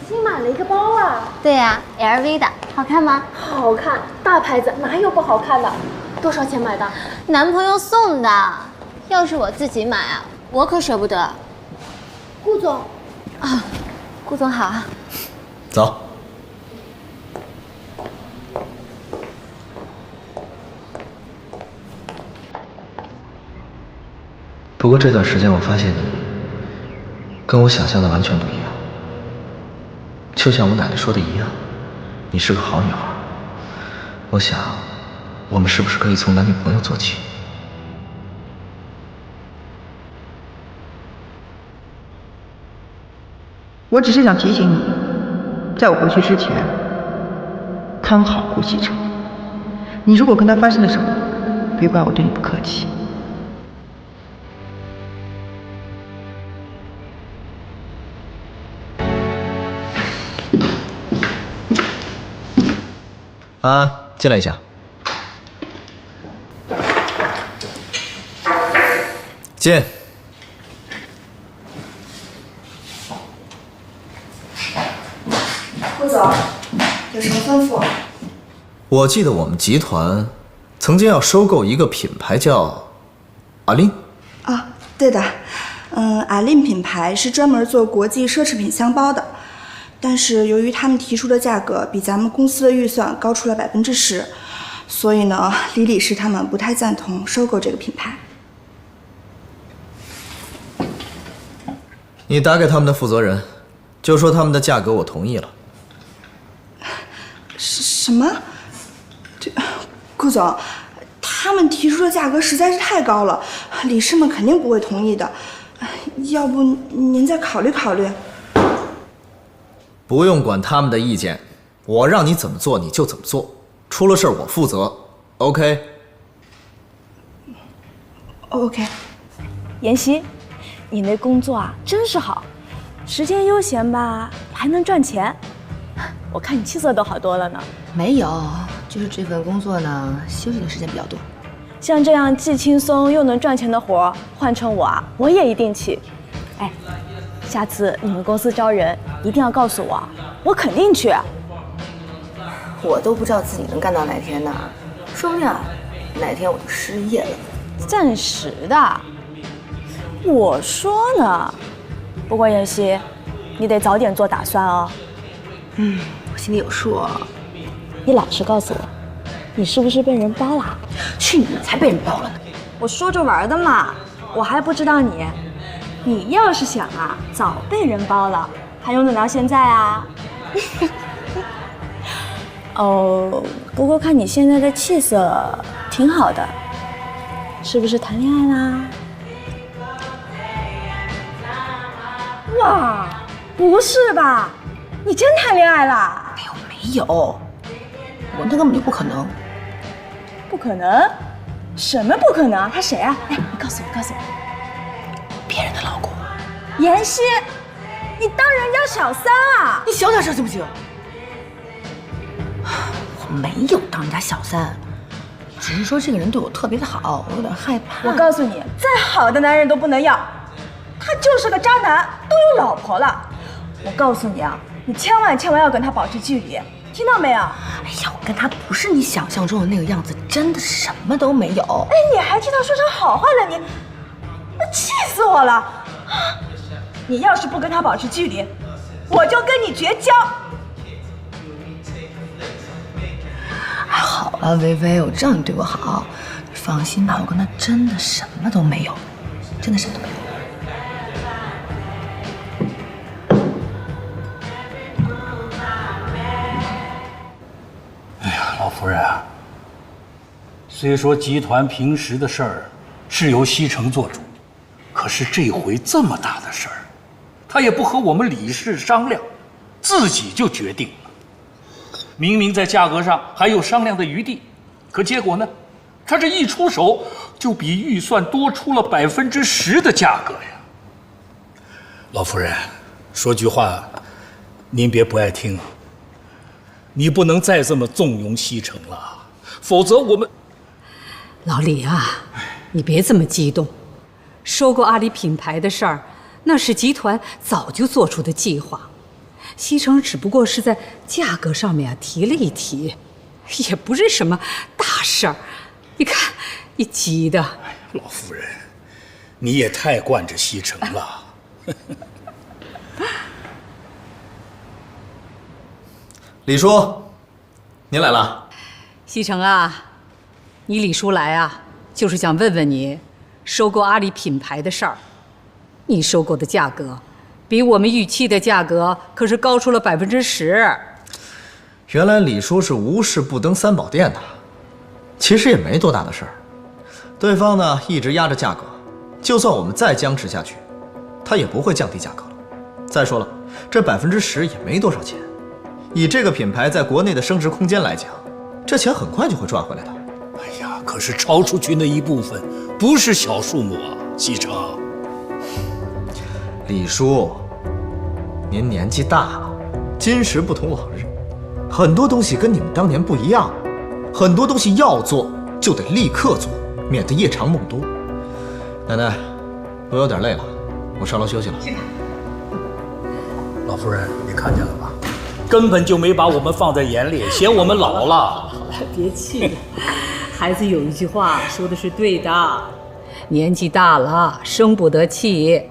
新买了一个包啊？对呀，LV 的，好看吗？好看，大牌子哪有不好看的？多少钱买的？男朋友送的。要是我自己买啊，我可舍不得。顾总，啊，顾总好。走。不过这段时间我发现你跟我想象的完全不一样，就像我奶奶说的一样，你是个好女孩。我想，我们是不是可以从男女朋友做起？我只是想提醒你，在我回去之前，看好顾西城。你如果跟他发生了什么，别怪我对你不客气。安安，进来一下。进。顾总，有什么吩咐？我记得我们集团曾经要收购一个品牌叫阿令。啊，对的，阿令品牌是专门做国际奢侈品箱包的，但是由于他们提出的价格比咱们公司的预算高出了10%，所以呢，李理事他们不太赞同收购这个品牌。你打给他们的负责人，就说他们的价格我同意了。什么？这，顾总，他们提出的价格实在是太高了，理事们肯定不会同意的。要不您再考虑考虑？不用管他们的意见，我让你怎么做你就怎么做，出了事儿我负责。OK？ OK。妍希，你那工作啊真是好，时间悠闲吧，还能赚钱。我看你气色都好多了呢。没有，就是这份工作呢，休息的时间比较多。像这样既轻松又能赚钱的活，换成我啊，我也一定去。哎，下次你们公司招人，一定要告诉我，我肯定去。我都不知道自己能干到哪天呢，说不定啊，哪天我就失业了。暂时的。我说呢。不过妍希，你得早点做打算哦。我心里有数。你老实告诉我，你是不是被人包了？去你才被人包了呢！我说着玩的嘛，我还不知道你。你要是想啊，早被人包了，还用得着现在啊？哦，不过看你现在的气色挺好的，是不是谈恋爱啦？哇，不是吧？你真谈恋爱啦？哎呦，没有，我那根本就不可能。不可能？什么不可能？他谁啊？哎，你告诉我，告诉我。别人的老公。妍希，你当人家小三啊？你小点声行不行？我没有当人家小三，只是说这个人对我特别的好，我有点害怕。我告诉你，再好的男人都不能要，他就是个渣男，都有老婆了。我告诉你啊，你千万要跟他保持距离，听到没有？哎呀，我跟他不是你想象中的那个样子，真的什么都没有。哎，你还知道说成好话了，你，气死我了！你要是不跟他保持距离，我就跟你绝交。好了，薇薇，我知道你对我好，你放心吧，我跟他真的什么都没有，真的什么都没有。老夫人啊，虽说集团平时的事儿是由西城做主，可是这回这么大的事儿，他也不和我们理事商量，自己就决定了。明明在价格上还有商量的余地，可结果呢，他这一出手就比预算多出了10%的价格呀。老夫人，说句话，您别不爱听啊。你不能再这么纵容西城了，否则我们……老李啊，你别这么激动。收购阿里品牌的事儿，那是集团早就做出的计划。西城只不过是在价格上面提了一提，也不是什么大事儿。你看，你急的。老夫人，你也太惯着西城了。李叔，您来了。西城啊，你李叔来啊，就是想问问你，收购阿里品牌的事儿。你收购的价格，比我们预期的价格可是高出了10%。原来李叔是无事不登三宝殿的，其实也没多大的事儿。对方呢一直压着价格，就算我们再僵持下去，他也不会降低价格了。再说了，这10%也没多少钱。以这个品牌在国内的升值空间来讲，这钱很快就会赚回来的。哎呀，可是超出去那一部分不是小数目啊，西城。李叔，您年纪大了，今时不同往日，很多东西跟你们当年不一样，很多东西要做就得立刻做，免得夜长梦多。奶奶，我有点累了，我上楼休息了。老夫人，你看见了吧？根本就没把我们放在眼里，嫌我们老了。别气，孩子有一句话说的是对的，年纪大了生不得气。